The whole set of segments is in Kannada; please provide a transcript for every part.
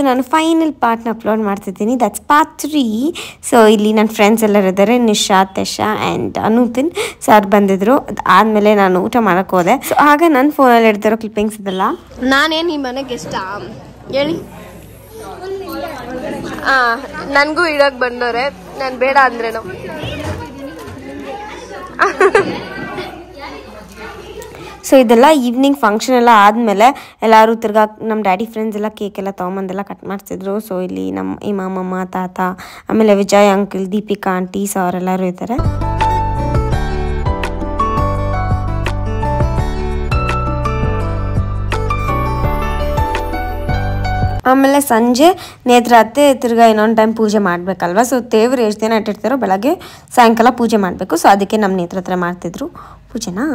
ನಾನು ಫೈನಲ್ ಪಾರ್ಟ್ನ ಅಪ್ಲೋಡ್ ಮಾಡ್ತಿದ್ದೀನಿ. That's part 3. ಸೊ ಇಲ್ಲಿ ನನ್ನ ಫ್ರೆಂಡ್ಸ್ ಎಲ್ಲರೂ ಇದ್ದಾರೆ, ನಿಶಾ, ತೆಶಾ ಆ್ಯಂಡ್ ಅನೂತಿನ್ ಸರ್ ಬಂದಿದ್ರು. ಆದಮೇಲೆ ನಾನು ಊಟ ಮಾಡೋಕ್ಕೆ ಹೋದೆ. ಸೊ ಆಗ ನನ್ನ ಫೋನಲ್ಲಿ ಹಿಡ್ದಿರೋ ಕ್ಲಿಪ್ಪಿಂಗ್ಸ್ ಇದೆಲ್ಲ. ನಾನೇನು ಈ ಮನೆಗೆ ಇಷ್ಟ ಹೇಳಿ. ನನಗೂ ಇಡೋಕೆ ಬಂದವ್ರೆ, ನಾನು ಬೇಡ ಅಂದ್ರೇನು. ಸೊ ಇದೆಲ್ಲ ಈವ್ನಿಂಗ್ ಫಂಕ್ಷನ್ ಎಲ್ಲ ಆದಮೇಲೆ ಎಲ್ಲರೂ ತಿರ್ಗಾ ನಮ್ಮ ಡ್ಯಾಡಿ ಫ್ರೆಂಡ್ಸ್ ಎಲ್ಲ ಕೇಕ್ ಎಲ್ಲ ತೊಗೊಂಬಂದೆಲ್ಲ ಕಟ್ ಮಾಡಿಸಿದ್ರು. ಸೊ ಇಲ್ಲಿ ನಮ್ಮ ಇಮಾಮಮ್ಮ, ತಾತ, ಆಮೇಲೆ Vijay uncle, Deepika aunty, so ಅವರೆಲ್ಲರೂ ಇದ್ದಾರೆ. ಆಮೇಲೆ ಸಂಜೆ ನೇತ್ರಾತೆ ತಿರ್ಗಾ ಇನ್ನೊಂದು ಟೈಮ್ ಪೂಜೆ ಮಾಡಬೇಕಲ್ವ. ಸೊ ದೇವ್ರು ಎಷ್ಟು ದಿನ ಇಟ್ಟಿರ್ತಾರೋ ಬೆಳಗ್ಗೆ ಸಾಯಂಕಾಲ ಪೂಜೆ ಮಾಡಬೇಕು. ಸೊ ಅದಕ್ಕೆ ನಮ್ಮ ನೇತ್ರ ಹತ್ರ ಮಾಡ್ತಿದ್ರು ಪೂಜೆನಾ.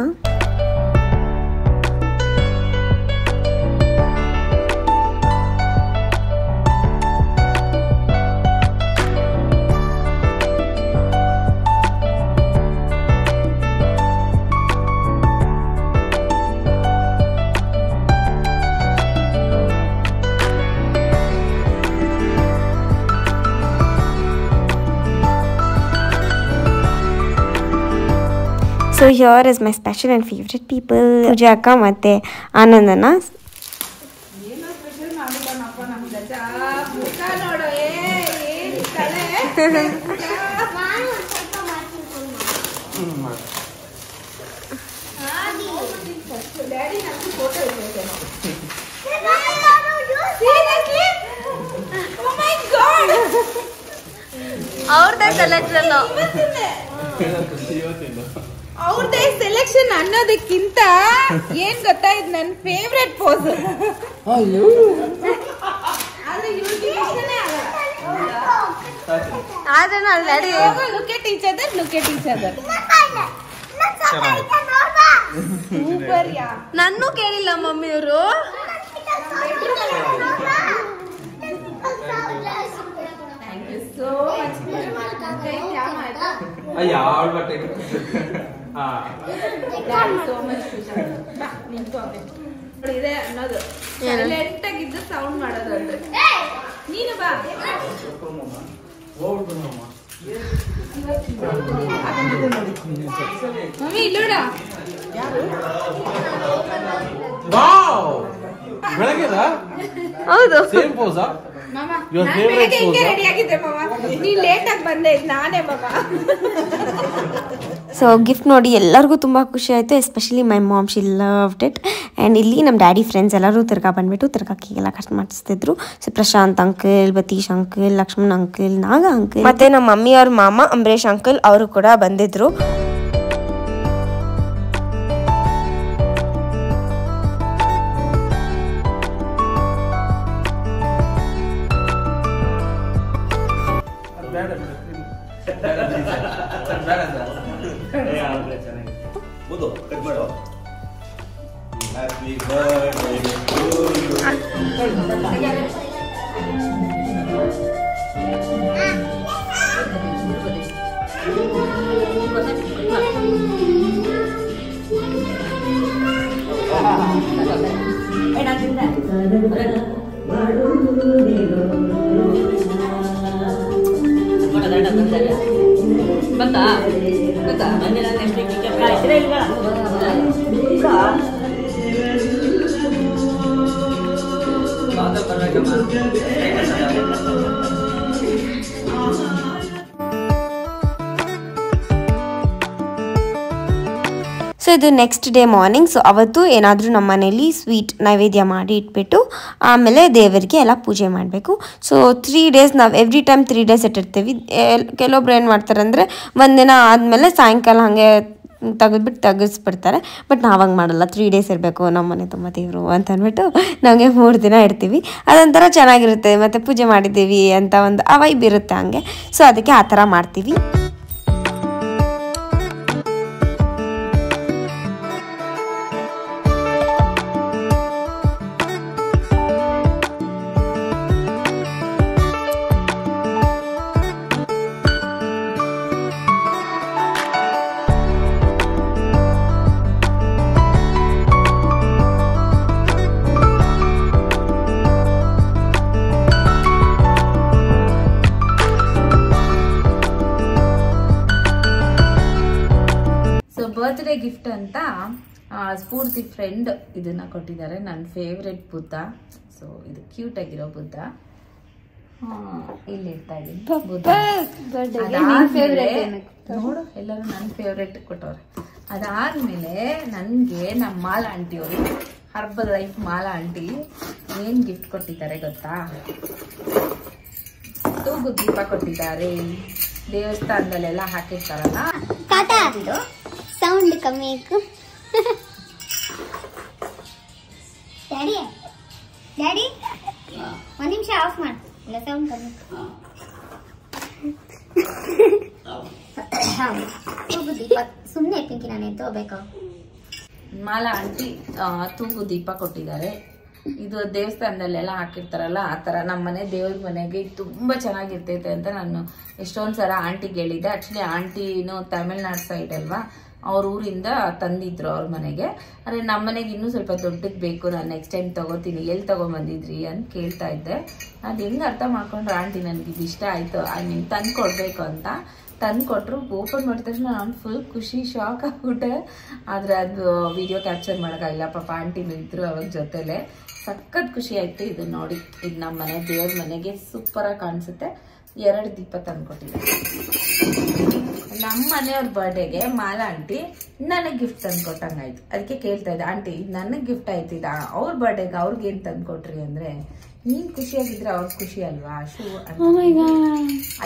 So here is my special and favorite people, Pooja akka ಮತ್ತೆ ಆನಂದನ. ಅವ್ರದ್ದೇ ಸೆಲೆಕ್ಷನ್. ಅವ್ರದೇ ಸೆಲೆಕ್ಷನ್ ಅನ್ನೋದಕ್ಕಿಂತ ಏನ್ ಗೊತ್ತಾ, ಇದು ನನ್ನ ಫೇವ್ರೆಟ್ ಪೋಸ್. ನನ್ನೂ ಕೇಳಿಲ್ಲ ಮಮ್ಮಿಯವರು. ಇದೆ ಅನ್ನೋದು ಸೈಲೆಂಟ್ ಆಗಿದ್ದು ಸೌಂಡ್ ಮಾಡೋದು ಅಂದ್ರೆ ನೀನು ಬಾ ಮಮ್ಮಿ ಇಲ್ಲೋಡ. ಹೌದು ರೆಡಿ ಆಗಿದೆ ಮಾಮ, ನೀ ಲೇಟ್ ಆಗಿ ಬಂದೆ, ನಾನೇ ಮಾಮ. ಸೊ ಗಿಫ್ಟ್ ನೋಡಿ ಎಲ್ಲರಿಗೂ ತುಂಬ ಖುಷಿ ಆಯಿತು, especially my mom, she loved it. And ಇಲ್ಲಿ ನಮ್ಮ ಡ್ಯಾಡಿ ಫ್ರೆಂಡ್ಸ್ ಎಲ್ಲರೂ ತಿರ್ಗಾ ಬಂದುಬಿಟ್ಟು ತಿರ್ಗಾ ಕೇಗೆಲ್ಲ ಕಟ್ ಮಾಡಿಸ್ತಿದ್ರು. So Prashant uncle, Batish uncle, Lakshman uncle, Naga uncle ಮತ್ತು ನಮ್ಮ ಮಮ್ಮಿಯವ್ರ ಮಾಮ ಅಂಬರೀಶ್ ಅಂಕಲ್ ಅವರು ಕೂಡ ಬಂದಿದ್ರು. Happy birthday to you. ಬಂತಾ ಸೊ ಇದು ನೆಕ್ಸ್ಟ್ ಡೇ ಮಾರ್ನಿಂಗ್. ಸೊ ಅವತ್ತು ಏನಾದರೂ ನಮ್ಮ ಮನೇಲಿ ಸ್ವೀಟ್ ನೈವೇದ್ಯ ಮಾಡಿ ಇಟ್ಬಿಟ್ಟು ಆಮೇಲೆ ದೇವರಿಗೆ ಎಲ್ಲ ಪೂಜೆ ಮಾಡಬೇಕು. ಸೊ 3 days ನಾವು ಎವ್ರಿ ಟೈಮ್ 3 days ಇಟ್ಟಿರ್ತೀವಿ. ಕೆಲವೊಬ್ರು ಏನು ಮಾಡ್ತಾರೆ ಅಂದರೆ ಒಂದಿನ ಆದಮೇಲೆ ಸಾಯಂಕಾಲ ಹಾಗೆ ತೆಗೆಸ್ಬಿಡ್ತಾರೆ. ಬಟ್ ನಾವು ಹಂಗೆ ಮಾಡಲ್ಲ, 3 days ಇರಬೇಕು ನಮ್ಮ ಮನೆ ತುಂಬ ದೇವರು ಅಂತ ಅಂದ್ಬಿಟ್ಟು ನಮಗೆ 3 ದಿನ ಇಡ್ತೀವಿ. ಅದೊಂಥರ ಚೆನ್ನಾಗಿರುತ್ತೆ, ಮತ್ತು ಪೂಜೆ ಮಾಡಿದ್ದೀವಿ ಅಂತ ಒಂದು ವೈಬ್ ಇರುತ್ತೆ ಹಂಗೆ. ಸೊ ಅದಕ್ಕೆ ಆ ಥರ ಮಾಡ್ತೀವಿ. ಬರ್ತ್ಡೇ ಗಿಫ್ಟ್ ಅಂತ ಸ್ಫೂರ್ತಿ ಫ್ರೆಂಡ್ ಇದನ್ನ ಕೊಟ್ಟಿದ್ದಾರೆ. ನನ್ನ ಫೇವ್ರೆಟ್ ಬುದ್ಧ. ಸೊ ಇದು ಕ್ಯೂಟ್ ಆಗಿರೋ ಬುದ್ಧ. ಇಲ್ಲಿ ಇಡ್ತಾ ಇದೀನಿ ಬುದ್ಧ. ನೋಡು ಎಲ್ಲರೂ ನನ್ನ ಫೇವ್ರೆಟ್ ಕೊಟ್ಟವ್ರೆ. ಅದಾದ್ಮೇಲೆ ನನ್ಗೆ ನಮ್ಮ ಮಾಲಾ ಆಂಟಿ ಅವರು ಹರ್ಬಲ್ ಲೈಫ್ ಮಾಲಾ ಆಂಟಿ ಏನ್ ಗಿಫ್ಟ್ ಕೊಟ್ಟಿದ್ದಾರೆ ಗೊತ್ತಾ? ತೂಗು ದೀಪ ಕೊಟ್ಟಿದ್ದಾರೆ. ದೇವಸ್ಥಾನದಲ್ಲೆಲ್ಲ ಹಾಕಿರ್ತಾರಲ್ಲ ಸೌಂಡ್ ಕಮ್ಮಿ. ಡ್ಯಾಡಿ ಡ್ಯಾಡಿ ಒಂದ್ ನಿಮಿಷ ಆಫ್ ಮಾಡಿ. ಇಲ್ಲ ಸೌಂಡ್ ಕಮ್ಮಿ. ದೀಪ ಸುಮ್ಮನೆ ಪಿಂಕಿ ನಾನೇ ತಗೋಬೇಕು. ಮಾಲಾ ಆಂಟಿ ತೂಗು ದೀಪ ಕೊಟ್ಟಿದ್ದಾರೆ. ಇದು ದೇವಸ್ಥಾನದಲ್ಲೆಲ್ಲ ಹಾಕಿರ್ತಾರಲ್ಲ ಆ ತರ ನಮ್ಮನೆ ದೇವ್ರ ಮನೆಗೆ ತುಂಬಾ ಚೆನ್ನಾಗಿರ್ತೈತೆ ಅಂತ ನಾನು ಎಷ್ಟೊಂದ್ ಸಲ ಆಂಟಿಗೆ ಹೇಳಿದ್ದೆ. ಆಕ್ಚುಲಿ ಆಂಟಿನು ತಮಿಳ್ನಾಡು ಸೈಡ್ ಅಲ್ವಾ, ಅವ್ರ ಊರಿಂದ ತಂದಿದ್ರು ಅವ್ರ ಮನೆಗೆ. ಆದ್ರೆ ನಮ್ಮ ಮನೆಗೆ ಇನ್ನೂ ಸ್ವಲ್ಪ ದೊಡ್ಡದ್ ಬೇಕು, ನಾನು ನೆಕ್ಸ್ಟ್ ಟೈಮ್ ತಗೋತೀನಿ, ಎಲ್ಲಿ ತಗೊಂಬಂದಿದ್ರಿ ಅಂತ ಕೇಳ್ತಾ ಇದ್ದೆ. ಅದು ಹೆಂಗ್ ಅರ್ಥ ಮಾಡ್ಕೊಂಡ್ರೆ ಆಂಟಿ ನನ್ಗೆ ಇದು ಇಷ್ಟ ಆಯ್ತು, ನಿಮ್ ತಂದು ಕೊಡ್ಬೇಕು ಅಂತ ತಂದು ಕೊಟ್ರು. ಓಪನ್ ಮಾಡಿದ ತಕ್ಷಣ ನಾನು ಫುಲ್ ಖುಷಿ ಶಾಕ್ ಆಗ್ಬಿಟ್ಟೆ. ಆದ್ರೆ ಅದು ವಿಡಿಯೋ ಕ್ಯಾಪ್ಚರ್ ಮಾಡೋಕ್ಕಾಗಿಲ್ಲ, ಪಾಪ ಆಂಟಿ ಇದ್ರು ಅವಾಗ ಜೊತೆಲೆ. ಸಖತ್ ಖುಷಿ ಆಯ್ತು ಇದು ನೋಡಿ. ಇದು ನಮ್ಮ ಮನೆ ದೇವ್ರ ಮನೆಗೆ ಸೂಪರ್ ಆಗಿ ಕಾಣಿಸುತ್ತೆ. 2 ದೀಪ ತಂದು ಕೊಟ್ಟಿದ್ದಾರೆ. ನಮ್ಮ ಮನೆಯವ್ರ ಬರ್ಡೇಗೆ ಮಾಲಾ ಆಂಟಿ ನನಗೆ ಗಿಫ್ಟ್ ತಂದು ಕೊಟ್ಟಂಗಾಯ್ತು. ಅದಕ್ಕೆ ಕೇಳ್ತಾ ಇದ್ದೆ, ಆಂಟಿ ನನಗೆ ಗಿಫ್ಟ್ ಆಯ್ತಿದ, ಅವ್ರ ಬರ್ಡೇಗೆ ಅವ್ರಿಗೆ ಏನ್ ತಂದು ಕೊಟ್ರಿ ಅಂದ್ರೆ, ನೀನ್ ಖುಷಿಯಾಗಿದ್ರೆ ಅವ್ರ ಖುಷಿ ಅಲ್ವಾ ಶೂ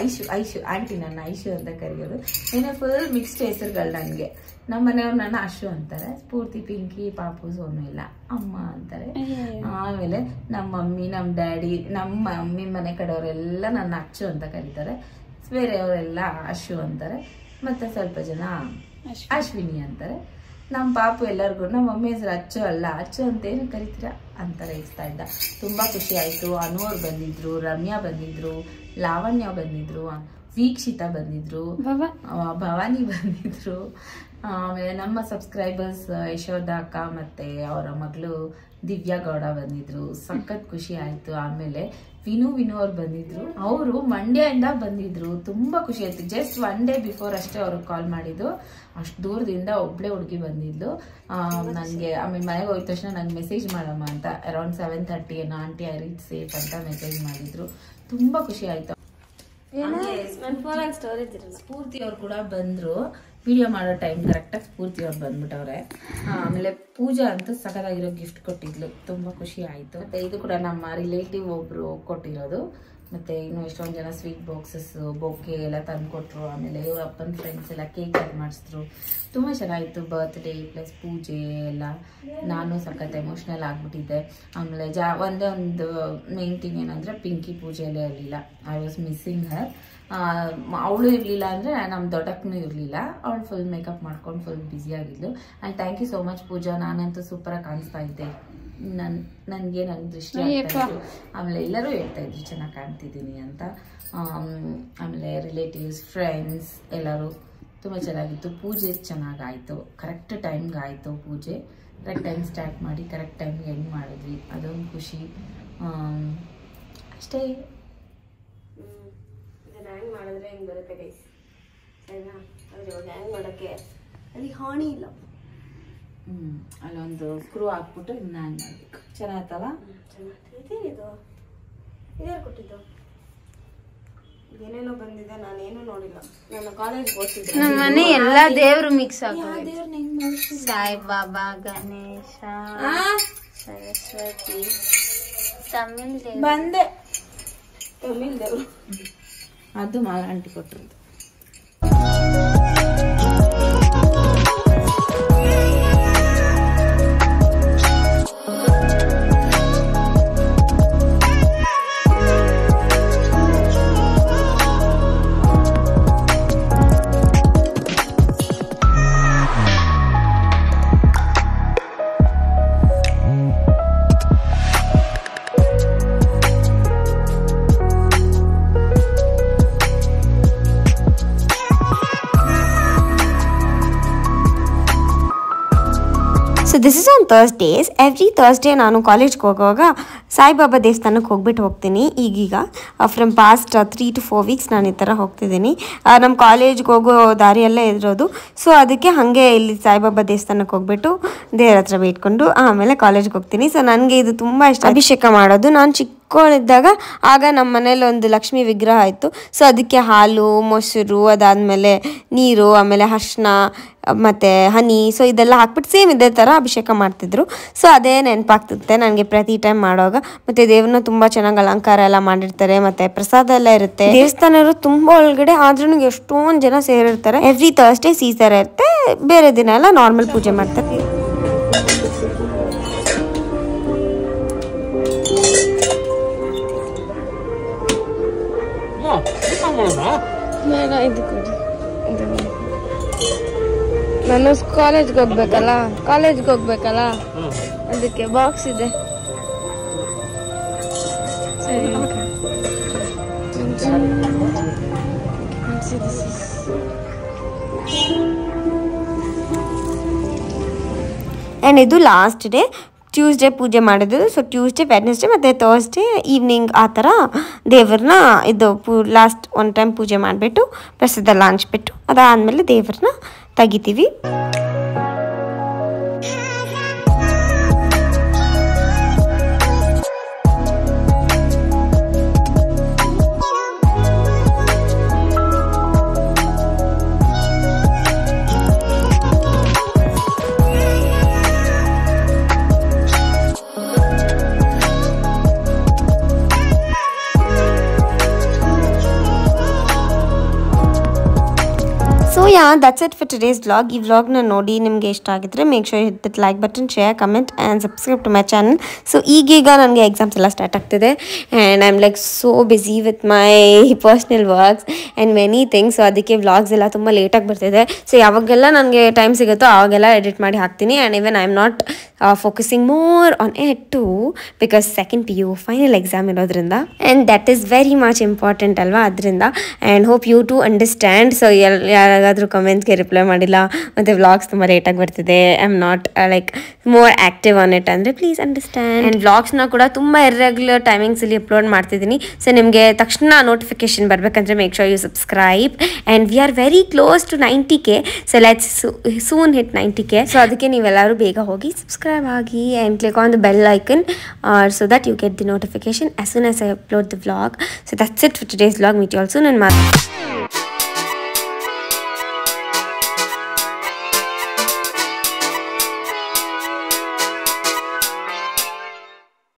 ಐಶು. ಐಶು ಆಂಟಿ ನನ್ನ ಐಶು ಅಂತ ಕರೆಯೋದು. ಏನೇ ಫುಲ್ ಮಿಕ್ಸ್ಡ್ ಹೆಸರುಗಳು ನನಗೆ. ನಮ್ಮ ಮನೆಯವ್ರು ನನ್ನ ಅಶು ಅಂತಾರೆ, ಸ್ಫೂರ್ತಿ, ಪಿಂಕಿ, ಪಾಪು, ಸೋನು ಎಲ್ಲ ಅಮ್ಮ ಅಂತಾರೆ. ಆಮೇಲೆ ನಮ್ಮ ಮಮ್ಮಿ, ನಮ್ಮ ಡ್ಯಾಡಿ, ನಮ್ಮ ಮಮ್ಮಿ ಮನೆ ಕಡೆಯವರೆಲ್ಲ ನನ್ನ ಅಚ್ಚು ಅಂತ ಕರೀತಾರೆ. ಬೇರೆಯವರೆಲ್ಲ ಅಶು ಅಂತಾರೆ. ಮತ್ತೆ ಸ್ವಲ್ಪ ಜನ ಅಶ್ವಿನಿ ಅಂತಾರೆ. ನಮ್ಮ ಪಾಪು ಎಲ್ಲರಿಗೂ ನಮ್ಮ ಮಮ್ಮಿ ಹೆಸರು ಅಚ್ಚು ಅಲ್ಲ, ಅಚ್ಚು ಅಂತೇನು ಕರಿತೀರಾ ಅಂತಾರೆ ಇಸ್ತಾ ಇದ್ದ. ತುಂಬಾ ಖುಷಿ ಆಯ್ತು. ಅನುವ್ರು ಬಂದಿದ್ರು, ರಮ್ಯಾ ಬಂದಿದ್ರು, ಲಾವಣ್ಯ ಬಂದಿದ್ರು, ವೀಕ್ಷಿತಾ ಬಂದಿದ್ರು, ಭವಾನಿ ಬಂದಿದ್ರು. ಆಮೇಲೆ ನಮ್ಮ ಸಬ್ಸ್ಕ್ರೈಬರ್ಸ್ ಯಶೋಧ ಅಕ್ಕ ಮತ್ತೆ ಅವರ ಮಗಳು ದಿವ್ಯಾ ಗೌಡ ಬಂದಿದ್ರು. ಸಖತ್ ಖುಷಿ ಆಯ್ತು. ಆಮೇಲೆ ವಿನು ಅವ್ರು ಬಂದಿದ್ರು. ಅವರು ಮಂಡ್ಯದಿಂದ ಬಂದಿದ್ರು. ತುಂಬಾ ಖುಷಿ ಆಯ್ತು. ಜಸ್ಟ್ 1 ಡೇ ಬಿಫೋರ್ ಅಷ್ಟೇ ಅವ್ರಿಗೆ ಕಾಲ್ ಮಾಡಿದ್ದು. ಅಷ್ಟು ದೂರದಿಂದ ಒಬ್ಳೆ ಹುಡುಗಿ ಬಂದಿದ್ದು. ನನಗೆ ಆಮೇಲೆ ಮನೆಗೆ ಹೋಗಿದ ತಕ್ಷಣ ನಂಗೆ ಮೆಸೇಜ್ ಮಾಡಮ್ಮ ಅಂತ ಅರೌಂಡ್ 7:30 ಏನೋ ಆಂಟಿ ಐ ರೀಚ್ ಸೇಫ್ ಅಂತ ಮೆಸೇಜ್ ಮಾಡಿದ್ರು. ತುಂಬಾ ಖುಷಿ ಆಯ್ತು. ಸ್ಫೂರ್ತಿ ಅವ್ರು ಕೂಡ ಬಂದ್ರು. ವಿಡಿಯೋ ಮಾಡೋ ಟೈಮ್ ಕರೆಕ್ಟಾಗಿ ಸ್ಫೂರ್ತಿ ಅವ್ರು ಬಂದ್ಬಿಟ್ಟವ್ರೆ. ಆಮೇಲೆ ಪೂಜಾ ಅಂತೂ ಸಖತ್ತಾಗಿರೋ ಗಿಫ್ಟ್ ಕೊಟ್ಟಿದ್ಲು. ತುಂಬಾ ಖುಷಿ ಆಯ್ತು. ಮತ್ತೆ ಇದು ಕೂಡ ನಮ್ಮ ರಿಲೇಟಿವ್ ಒಬ್ರು ಕೊಟ್ಟಿರೋದು. ಮತ್ತೆ ಇನ್ನು ಎಷ್ಟೊಂದು ಜನ ಸ್ವೀಟ್ ಬಾಕ್ಸಸ್, ಬೊಕ್ಕೆ ಎಲ್ಲ ತಂದು ಕೊಟ್ರು. ಆಮೇಲೆ ಇವ್ರ ಅಪ್ಪನ ಫ್ರೆಂಡ್ಸ್ ಎಲ್ಲ ಕೇಕ್ ಕಟ್ ಮಾಡಿಸಿದ್ರು. ತುಂಬಾ ಚೆನ್ನಾಗಿತ್ತು. ಬರ್ತ್ಡೇ ಪ್ಲಸ್ ಪೂಜೆ ಎಲ್ಲ. ನಾನು ಸಖತ್ ಎಮೋಷನಲ್ ಆಗ್ಬಿಟ್ಟಿದ್ದೆ. ಆಮೇಲೆ ಒಂದೇ ಒಂದು ಮೇನ್ ಥಿಂಗ್ ಏನಂದ್ರೆ ಪಿಂಕಿ ಪೂಜೆಯಲ್ಲೇ ಇರಲಿಲ್ಲ. I was missing her. ಅವಳು ಇರಲಿಲ್ಲ ಅಂದರೆ ನಮ್ಮ ದೊಡ್ಡಕ್ಕನೂ ಇರಲಿಲ್ಲ. ಅವಳು ಫುಲ್ ಮೇಕಪ್ ಮಾಡ್ಕೊಂಡು ಫುಲ್ ಬ್ಯುಸಿ ಆಗಿದ್ಲು. And thank you so much Pooja. ನಾನಂತೂ ಸೂಪರಾಗಿ ಕಾಣಿಸ್ತಾ ಇದ್ದೆ. ನನಗೆ ನನ್ನ ದೃಷ್ಟಿ ಆಗ್ತಾ ಇತ್ತು. ಆಮೇಲೆ ಎಲ್ಲರೂ ಹೇಳ್ತಾ ಇದ್ರು ಚೆನ್ನಾಗಿ ಕಾಣ್ತಿದ್ದೀನಿ ಅಂತ. ಆಮೇಲೆ ರಿಲೇಟಿವ್ಸ್, ಫ್ರೆಂಡ್ಸ್ ಎಲ್ಲರೂ ತುಂಬ ಚೆನ್ನಾಗಿತ್ತು. ಪೂಜೆ ಚೆನ್ನಾಗಾಯಿತು. ಕರೆಕ್ಟ್ ಟೈಮ್ಗೆ ಆಯಿತು ಪೂಜೆ. ಕರೆಕ್ಟ್ ಟೈಮ್ ಸ್ಟಾರ್ಟ್ ಮಾಡಿ ಕರೆಕ್ಟ್ ಟೈಮ್ಗೆ ಎಂಡ್ ಮಾಡಿದ್ವಿ. ಅದೊಂದು ಖುಷಿ ಅಷ್ಟೇ. ಇದನ್ನ ಹ್ಯಾಂಗ್ ಮಾಡಿದ್ರೆ ಹೆಂಗ್ ಬರುತ್ತೆ ಗೈಸ್, ಸರಿನಾ? ಆದ್ರೆ ಇವಾಗ ಹ್ಯಾಂಗ್ ಮಾಡೋಕ್ಕೆ ಅಲ್ಲಿ ಹಾಣಿ ಇಲ್ಲ. ಅಲ್ಲೊಂದು ಸ್ಕ್ರೂ ಹಾಕ್ಬಿಟ್ಟು ಇದನ್ನ ಹ್ಯಾಂಗ್ ಮಾಡ್ಬೇಕು. ಚೆನ್ನಾಯ್ತಲ್ಲ? ಇದೇನಿದು? ಇದ್ಯಾರು ಕೊಟ್ಟಿದ್ದು? ಏನೇನೋ ಬಂದಿದೆ, ನಾನೇನು ನೋಡಿಲ್ಲ. ನನ್ನ ಕಾಲೇಜ್ ಓದ್ತಿದ್ದೆ. ನಮ್ಮ ಮನೆ ಎಲ್ಲಾ ದೇವ್ರು ಮಿಕ್ಸ್ ಆಗಿದೆ. ಸಾಯಿಬಾಬಾ, ಗಣೇಶ, ಸರಸ್ವತಿ, ತಮಿಳ್ ದೇವ್ರು. ಬಂದೆ ತಮಿಳ್ ದೇವ್ರು. ಅದು ಮಾಲಾ ಆಂಟಿ ಕೊಟ್ಟಿರೋದು. This is on Thursdays. Every Thursday ನಾನು ಕಾಲೇಜ್ಗೆ ಹೋಗುವಾಗ ಸಾಯಿಬಾಬಾ ದೇವಸ್ಥಾನಕ್ಕೆ ಹೋಗ್ಬಿಟ್ಟು ಹೋಗ್ತೀನಿ. ಈಗೀಗ ಫ್ರಮ್ ಪಾಸ್ಟ್ 3 to 4 weeks ನಾನು ಈ ಥರ ಹೋಗ್ತಿದ್ದೀನಿ. ನಮ್ಮ ಕಾಲೇಜ್ಗೆ ಹೋಗೋ ದಾರಿಯಲ್ಲೇ ಇರೋದು. ಸೊ ಅದಕ್ಕೆ ಹಾಗೆ ಇಲ್ಲಿ ಸಾಯಿಬಾಬಾ ದೇವಸ್ಥಾನಕ್ಕೆ ಹೋಗ್ಬಿಟ್ಟು ದೇವ್ರ ಹತ್ರ ಬೇಡ್ಕೊಂಡು ಆಮೇಲೆ ಕಾಲೇಜ್ಗೆ ಹೋಗ್ತೀನಿ. ಸೊ ನನಗೆ ಇದು ತುಂಬ ಇಷ್ಟ, ಅಭಿಷೇಕ ಮಾಡೋದು. ನಾನು ಚಿಕ್ಕವಳಿದ್ದಾಗ ಆಗ ನಮ್ಮ ಮನೇಲಿ ಒಂದು ಲಕ್ಷ್ಮೀ ವಿಗ್ರಹ ಇತ್ತು. ಸೊ ಅದಕ್ಕೆ ಹಾಲು, ಮೊಸರು, ಅದಾದಮೇಲೆ ನೀರು, ಆಮೇಲೆ ಅರ್ಶಿನ ಮತ್ತು ಹನಿ, ಸೊ ಇದೆಲ್ಲ ಹಾಕ್ಬಿಟ್ಟು ಸೇಮ್ ಇದೇ ಥರ ಅಭಿಷೇಕ ಮಾಡ್ತಿದ್ರು. ಸೊ ಅದೇ ನೆನಪಾಗ್ತಿರುತ್ತೆ ನನಗೆ ಪ್ರತಿ ಟೈಮ್ ಮಾಡುವಾಗ. ಮತ್ತು ದೇವ್ರನ್ನ ತುಂಬ ಚೆನ್ನಾಗಿ ಅಲಂಕಾರ ಎಲ್ಲ ಮಾಡಿರ್ತಾರೆ, ಮತ್ತು ಪ್ರಸಾದ ಎಲ್ಲ ಇರುತ್ತೆ. ದೇವಸ್ಥಾನ ಇರೋದು ತುಂಬ ಒಳಗಡೆ, ಆದ್ರೂ ಎಷ್ಟೊಂದು ಜನ ಸೇರಿರ್ತಾರೆ. ಎವ್ರಿ ಥರ್ಸ್ಡೇ ಸೀಸರ್ ಇರುತ್ತೆ, ಬೇರೆ ದಿನ ಎಲ್ಲ ನಾರ್ಮಲ್ ಪೂಜೆ ಮಾಡ್ತಾರೆ. ನಾನು ಕಾಲೇಜ್ಗೆ ಹೋಗ್ಬೇಕಲ್ಲ ಅದಕ್ಕೆ ಬಾಕ್ಸ್ ಇದೆ. ಸರಿ ಆ್ಯಂಡ್ ಇದು ಲಾಸ್ಟ್ ಡೇ, ಟ್ಯೂಸ್ಡೇ ಪೂಜೆ ಮಾಡಿದ್ದು. ಸೊ ಟ್ಯೂಸ್ಡೇ, ವೆಡ್ನೆಸ್ಡೇ ಮತ್ತು ಥರ್ಸ್ಡೇ ಈವ್ನಿಂಗ್ ಆ ಥರ ದೇವ್ರನ್ನ ಇದು ಲಾಸ್ಟ್ ಒನ್ ಟೈಮ್ ಪೂಜೆ ಮಾಡಿಬಿಟ್ಟು ಪ್ರಸಾದ ಎಲ್ಲ ಹಂಚ್ಬಿಟ್ಟು ಅದಾದಮೇಲೆ ದೇವ್ರನ್ನ ತೆಗಿತೀವಿ. So that's it for today's vlog. ಈ ವ್ಲಾಗ್ನ ನೋಡಿ ನಿಮಗೆ ಇಷ್ಟ ಆಗಿದ್ರೆ make sure hit that like button, share, comment and subscribe to my channel. So ಈಗೀಗ ನನಗೆ ಎಕ್ಸಾಮ್ಸ್ ಎಲ್ಲ ಸ್ಟಾರ್ಟ್ ಆಗ್ತಿದೆ and I am like so busy with my personal works and many things. So ಅದಕ್ಕೆ ವ್ಲಾಗ್ಸ್ ಎಲ್ಲ ತುಂಬ ಲೇಟಾಗಿ ಬರ್ತಿದೆ. ಸೊ ಯಾವಾಗೆಲ್ಲ ನನಗೆ ಟೈಮ್ ಸಿಗುತ್ತೋ ಆವಾಗೆಲ್ಲ ಎಡಿಟ್ ಮಾಡಿ ಹಾಕ್ತೀನಿ. And even I am not focusing more on it too because second PU final exam ಇರೋದ್ರಿಂದ, and that is very much important ಅಲ್ವಾ, ಅದರಿಂದ. And hope you to understand. So ಯಾರಾದರೂ ಕಮೆಂಟ್ಸ್ಗೆ ರಿಪ್ಲೈ ಮಾಡಿಲ್ಲ ಮತ್ತು ವ್ಲಾಗ್ಸ್ ತುಂಬ ಲೇಟಾಗಿ ಬರ್ತಿದೆ, I am not like more active on it ಅಂದರೆ ಪ್ಲೀಸ್ ಅಂಡರ್ಸ್ಟ್ಯಾಂಡ್. ಆ್ಯಂಡ್ ವ್ಲಾಗ್ಸ್ನ ಕೂಡ ತುಂಬ ಇರ್ರೆಗ್ಯುಲರ್ ಟೈಮಿಂಗ್ಸಲ್ಲಿ ಅಪ್ಲೋಡ್ ಮಾಡ್ತಿದ್ದೀನಿ. ಸೊ ನಿಮಗೆ ತಕ್ಷಣ ನೋಟಿಫಿಕೇಶನ್ ಬರಬೇಕಂದ್ರೆ make sure you subscribe. And we are very close to 90K. So let's soon hit 90K. So ಅದಕ್ಕೆ ನೀವೆಲ್ಲರೂ ಬೇಗ ಹೋಗಿ ಸಬ್ಸ್ಕ್ರೈಬ್ ಆಗಿ and click on the bell icon so that you get the notification as soon as I upload the vlog. So that's it for today's vlog. Meet you all soon and